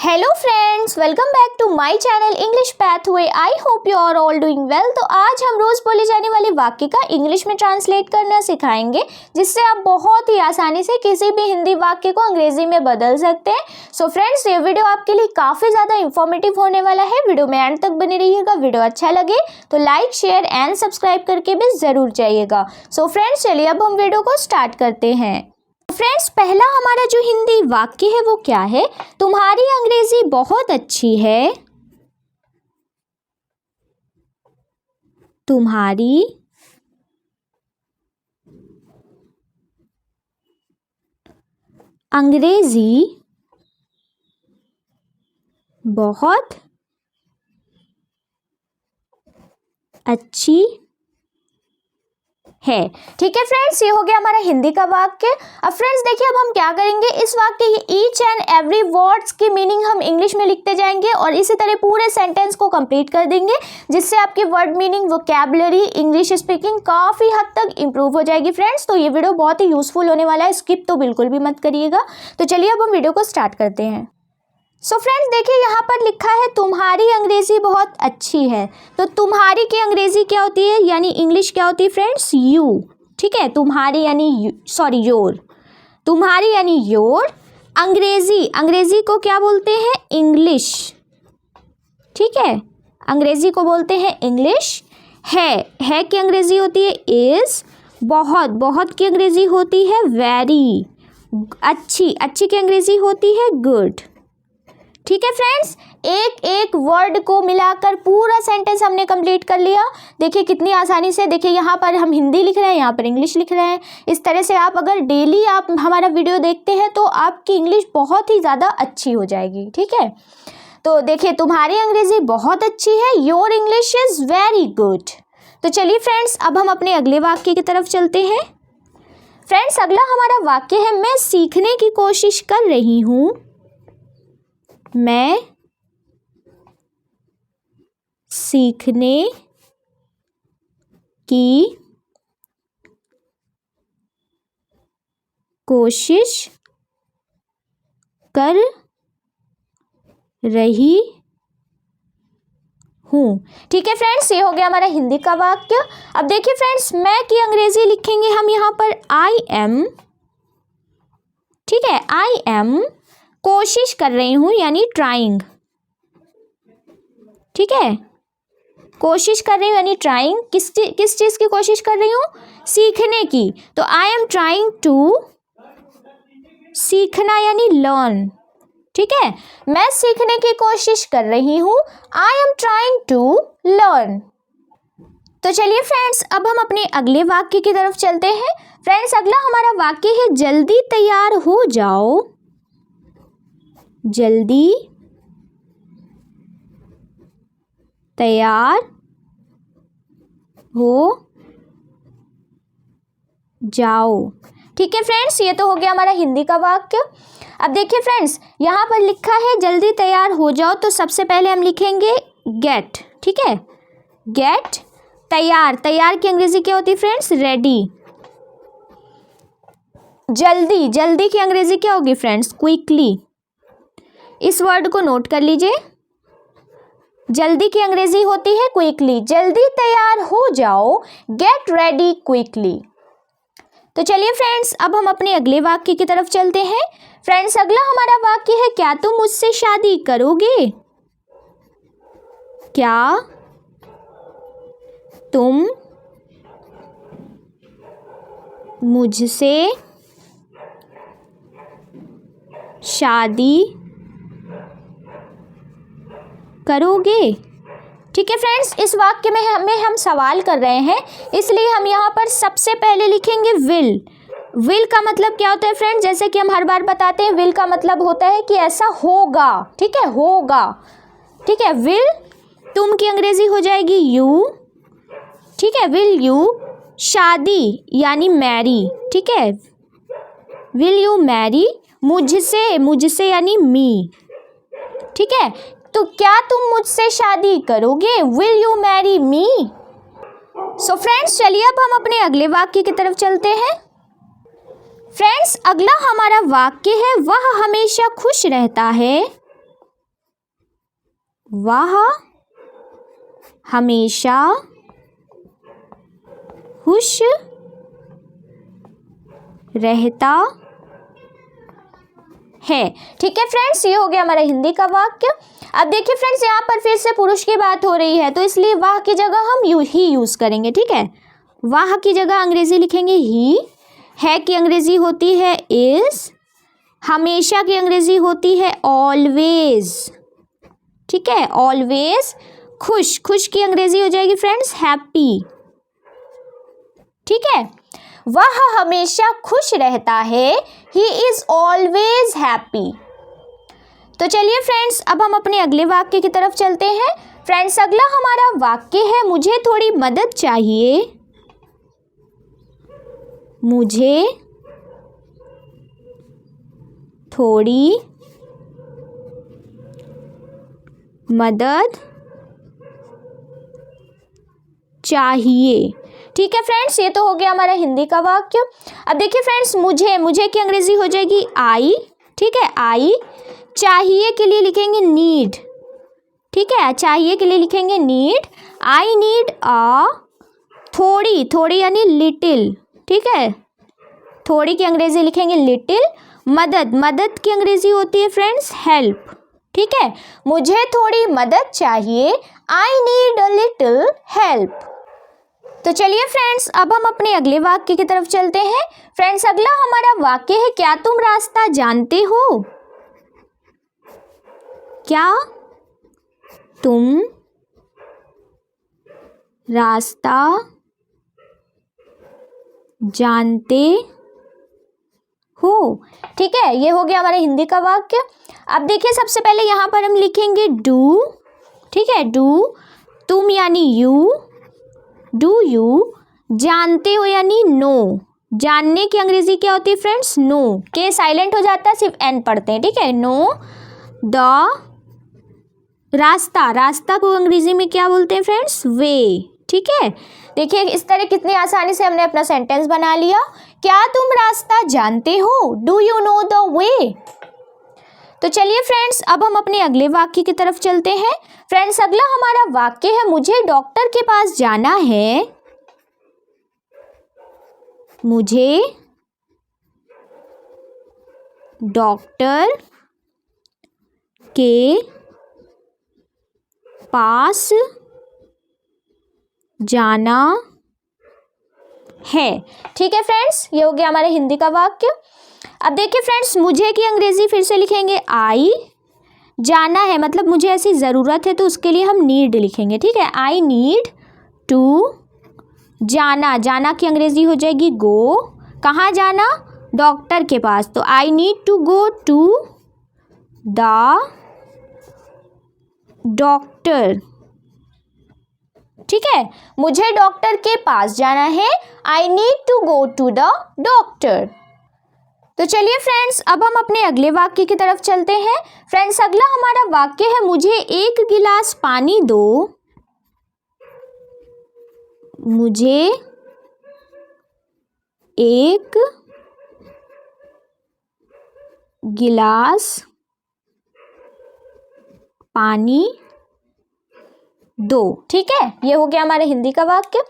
Hello friends, welcome back to my channel English Pathway. I hope you are all doing well. तो आज हम रोज बोले जाने वाले वाक्य का इंग्लिश में ट्रांसलेट करना सिखाएंगे, जिससे आप बहुत ही आसानी से किसी भी हिंदी वाक्य को अंग्रेजी में बदल सकते हैं। सो फ्रेंड्स, ये वीडियो आपके लिए काफ़ी ज़्यादा इंफॉर्मेटिव होने वाला है। वीडियो में एंड तक बने रहिएगा। वीडियो अच्छा लगे तो लाइक, शेयर एंड सब्सक्राइब करके भी ज़रूर जाइएगा। सो फ्रेंड्स, चलिए अब हम वीडियो को स्टार्ट करते हैं। फ्रेंड्स, पहला हमारा जो हिंदी वाक्य है वो क्या है? तुम्हारी अंग्रेजी बहुत अच्छी है। तुम्हारी अंग्रेजी बहुत अच्छी है। ठीक है फ्रेंड्स, ये हो गया हमारा हिंदी का वाक्य। अब फ्रेंड्स देखिए, अब हम क्या करेंगे, इस वाक्य के ईच एंड एवरी वर्ड्स की मीनिंग हम इंग्लिश में लिखते जाएंगे और इसी तरह पूरे सेंटेंस को कंप्लीट कर देंगे, जिससे आपकी word meaning, vocabulary, English speaking काफ़ी हद तक इंप्रूव हो जाएगी फ्रेंड्स। तो ये वीडियो बहुत ही यूजफुल होने वाला है, स्किप तो बिल्कुल भी मत करिएगा। तो चलिए अब हम वीडियो को स्टार्ट करते हैं। सो फ्रेंड्स देखिए, यहाँ पर लिखा है तुम्हारी अंग्रेजी बहुत अच्छी है। तो तुम्हारी की अंग्रेजी क्या होती है, यानी इंग्लिश क्या होती है फ्रेंड्स? यू। ठीक है, तुम्हारी यानी योर। तुम्हारी यानी योर। अंग्रेजी को क्या बोलते हैं? इंग्लिश। ठीक है, अंग्रेजी को बोलते हैं इंग्लिश। है की अंग्रेजी होती है इज। बहुत की अंग्रेजी होती है वेरी। अच्छी की अंग्रेजी होती है गुड। ठीक है फ्रेंड्स, एक वर्ड को मिलाकर पूरा सेंटेंस हमने कंप्लीट कर लिया। देखिए कितनी आसानी से। देखिए यहाँ पर हम हिंदी लिख रहे हैं, यहाँ पर इंग्लिश लिख रहे हैं। इस तरह से आप अगर डेली आप हमारा वीडियो देखते हैं तो आपकी इंग्लिश बहुत ही ज़्यादा अच्छी हो जाएगी। ठीक है, तो देखिए तुम्हारी अंग्रेजी बहुत अच्छी है, your English is very good. तो चलिए फ्रेंड्स, अब हम अपने अगले वाक्य की तरफ चलते हैं। फ्रेंड्स, अगला हमारा वाक्य है, मैं सीखने की कोशिश कर रही हूँ। मैं सीखने की कोशिश कर रही हूँ। ठीक है फ्रेंड्स, ये हो गया हमारा हिंदी का वाक्य। अब देखिए फ्रेंड्स, मैं की अंग्रेजी लिखेंगे हम यहाँ पर आई एम। ठीक है, आई एम कोशिश कर रही हूँ यानी ट्राइंग। ठीक है, कोशिश कर रही हूँ यानी ट्राइंग। किस चीज़ की कोशिश कर रही हूँ? सीखने की। तो आई एम ट्राइंग टू, सीखना यानी लर्न। ठीक है, मैं सीखने की कोशिश कर रही हूँ, I am trying to learn. तो चलिए फ्रेंड्स, अब हम अपने अगले वाक्य की तरफ चलते हैं। फ्रेंड्स, अगला हमारा वाक्य है, जल्दी तैयार हो जाओ। जल्दी तैयार हो जाओ। ठीक है फ्रेंड्स, ये तो हो गया हमारा हिंदी का वाक्य। अब देखिए फ्रेंड्स, यहाँ पर लिखा है जल्दी तैयार हो जाओ, तो सबसे पहले हम लिखेंगे गेट। ठीक है, गेट। तैयार की अंग्रेजी क्या होती है फ्रेंड्स? रेडी। जल्दी की अंग्रेजी क्या होगी फ्रेंड्स? क्विकली। इस वर्ड को नोट कर लीजिए, जल्दी की अंग्रेजी होती है क्विकली। जल्दी तैयार हो जाओ, गेट रेडी क्विकली। तो चलिए फ्रेंड्स, अब हम अपने अगले वाक्य की तरफ चलते हैं। फ्रेंड्स, अगला हमारा वाक्य है, क्या तुम मुझसे शादी करोगे? क्या तुम मुझसे शादी करोगे? ठीक है फ्रेंड्स, इस वाक्य में हम सवाल कर रहे हैं, इसलिए हम यहाँ पर सबसे पहले लिखेंगे विल। विल का मतलब क्या होता है फ्रेंड्स? जैसे कि हम हर बार बताते हैं, विल का मतलब होता है कि ऐसा होगा। ठीक है, होगा। ठीक है, विल। तुम की अंग्रेजी हो जाएगी यू। ठीक है, विल यू। शादी यानी मैरी। ठीक है, विल यू मैरी। मुझसे यानी मी। ठीक है, तो क्या तुम मुझसे शादी करोगे? Will you marry me? So friends, चलिए अब हम अपने अगले वाक्य की तरफ चलते हैं। फ्रेंड्स, अगला हमारा वाक्य है, वह हमेशा खुश रहता है। वह हमेशा खुश रहता है। ठीक है फ्रेंड्स, ये हो गया हमारा हिंदी का वाक्य। अब देखिए फ्रेंड्स, यहाँ पर फिर से पुरुष की बात हो रही है, तो इसलिए वह की जगह हम ही यूज करेंगे। ठीक है, वह की जगह अंग्रेजी लिखेंगे ही, है की अंग्रेजी होती है इज, हमेशा की अंग्रेजी होती है ऑलवेज। ठीक है, ऑलवेज। खुश, खुश की अंग्रेजी हो जाएगी फ्रेंड्स हैप्पी। ठीक है, वह हमेशा खुश रहता है, ही इज ऑलवेज हैप्पी। तो चलिए फ्रेंड्स, अब हम अपने अगले वाक्य की तरफ चलते हैं। फ्रेंड्स, अगला हमारा वाक्य है, मुझे थोड़ी मदद चाहिए। मुझे थोड़ी मदद चाहिए। ठीक है फ्रेंड्स, ये तो हो गया हमारा हिंदी का वाक्य। अब देखिए फ्रेंड्स, मुझे की अंग्रेजी हो जाएगी आई। ठीक है, आई। चाहिए के लिए लिखेंगे नीड। ठीक है, चाहिए के लिए लिखेंगे नीड। आई नीड अ, थोड़ी यानी लिटिल। ठीक है, थोड़ी की अंग्रेजी लिखेंगे लिटिल। मदद की अंग्रेजी होती है फ्रेंड्स हेल्प। ठीक है, मुझे थोड़ी मदद चाहिए, I need a little help. तो चलिए फ्रेंड्स, अब हम अपने अगले वाक्य की तरफ चलते हैं। फ्रेंड्स, अगला हमारा वाक्य है, क्या तुम रास्ता जानते हो? क्या तुम रास्ता जानते हो? ठीक है, ये हो गया हमारा हिंदी का वाक्य। अब देखिए, सबसे पहले यहाँ पर हम लिखेंगे डू। ठीक है, डू। तुम यानी यू, डू यू। जानते हो यानी नो। जानने की अंग्रेजी क्या होती है फ्रेंड्स? नो। के साइलेंट हो जाता है, सिर्फ एन पढ़ते हैं। ठीक है, नो। द रास्ता को अंग्रेजी में क्या बोलते हैं फ्रेंड्स? वे। ठीक है, देखिए इस तरह कितनी आसानी से हमने अपना सेंटेंस बना लिया। क्या तुम रास्ता जानते हो? Do you know the way? तो चलिए फ्रेंड्स, अब हम अपने अगले वाक्य की तरफ चलते हैं। फ्रेंड्स, अगला हमारा वाक्य है, मुझे डॉक्टर के पास जाना है। मुझे डॉक्टर के पास जाना है। ठीक है फ्रेंड्स, ये हो गया हमारे हिंदी का वाक्य। अब देखिए फ्रेंड्स, मुझे की अंग्रेजी फिर से लिखेंगे आई। जाना है मतलब मुझे ऐसी ज़रूरत है, तो उसके लिए हम नीड लिखेंगे। ठीक है, आई नीड टू। जाना की अंग्रेजी हो जाएगी गो। कहाँ जाना? डॉक्टर के पास। तो I need to go to the doctor. ठीक है, मुझे डॉक्टर के पास जाना है, I need to go to the doctor. तो चलिए फ्रेंड्स, अब हम अपने अगले वाक्य की तरफ चलते हैं। फ्रेंड्स, अगला हमारा वाक्य है, मुझे एक गिलास पानी दो। मुझे एक गिलास पानी दो। ठीक है, ये हो गया हमारे हिंदी का वाक्य।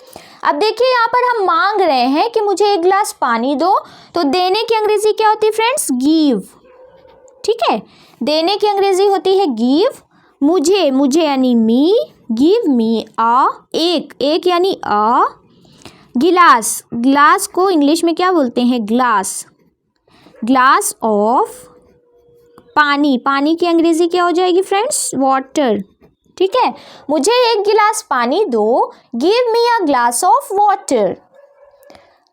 अब देखिए, यहाँ पर हम मांग रहे हैं कि मुझे एक गिलास पानी दो, तो देने की अंग्रेजी क्या होती है फ्रेंड्स? गिव। ठीक है, देने की अंग्रेजी होती है गिव। मुझे यानी मी, गिव मी अ, एक यानी अ। गिलास को इंग्लिश में क्या बोलते हैं? ग्लास ऑफ पानी की अंग्रेजी क्या हो जाएगी फ्रेंड्स? वाटर। ठीक है, मुझे एक गिलास पानी दो, give me a glass of water.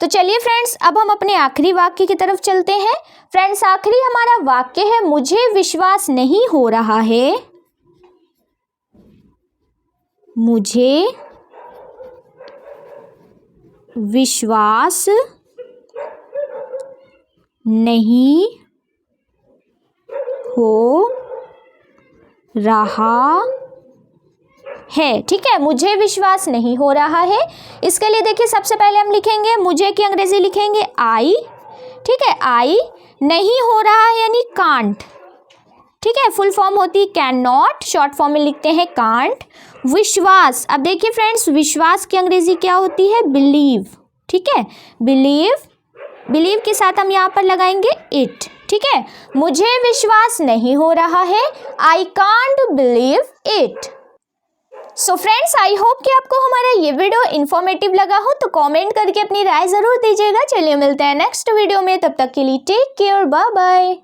तो चलिए फ्रेंड्स, अब हम अपने आखिरी वाक्य की तरफ चलते हैं। फ्रेंड्स, आखिरी हमारा वाक्य है, मुझे विश्वास नहीं हो रहा है। मुझे विश्वास नहीं हो रहा है। ठीक है, मुझे विश्वास नहीं हो रहा है। इसके लिए देखिए, सबसे पहले हम लिखेंगे, मुझे की अंग्रेजी लिखेंगे आई। ठीक है, आई। नहीं हो रहा है यानी कांट। ठीक है, फुल फॉर्म होती है कैन नॉट, शॉर्ट फॉर्म में लिखते हैं कांट। विश्वास, अब देखिए फ्रेंड्स, विश्वास की अंग्रेजी क्या होती है, बिलीव। ठीक है, बिलीव, बिलीव के साथ हम यहाँ पर लगाएंगे इट। ठीक है, मुझे विश्वास नहीं हो रहा है, I can't believe it. So friends, I hope कि आपको हमारा ये वीडियो इन्फॉर्मेटिव लगा हो, तो कमेंट करके अपनी राय ज़रूर दीजिएगा। चलिए मिलते हैं नेक्स्ट वीडियो में, तब तक के लिए टेक केयर, बाय बाय।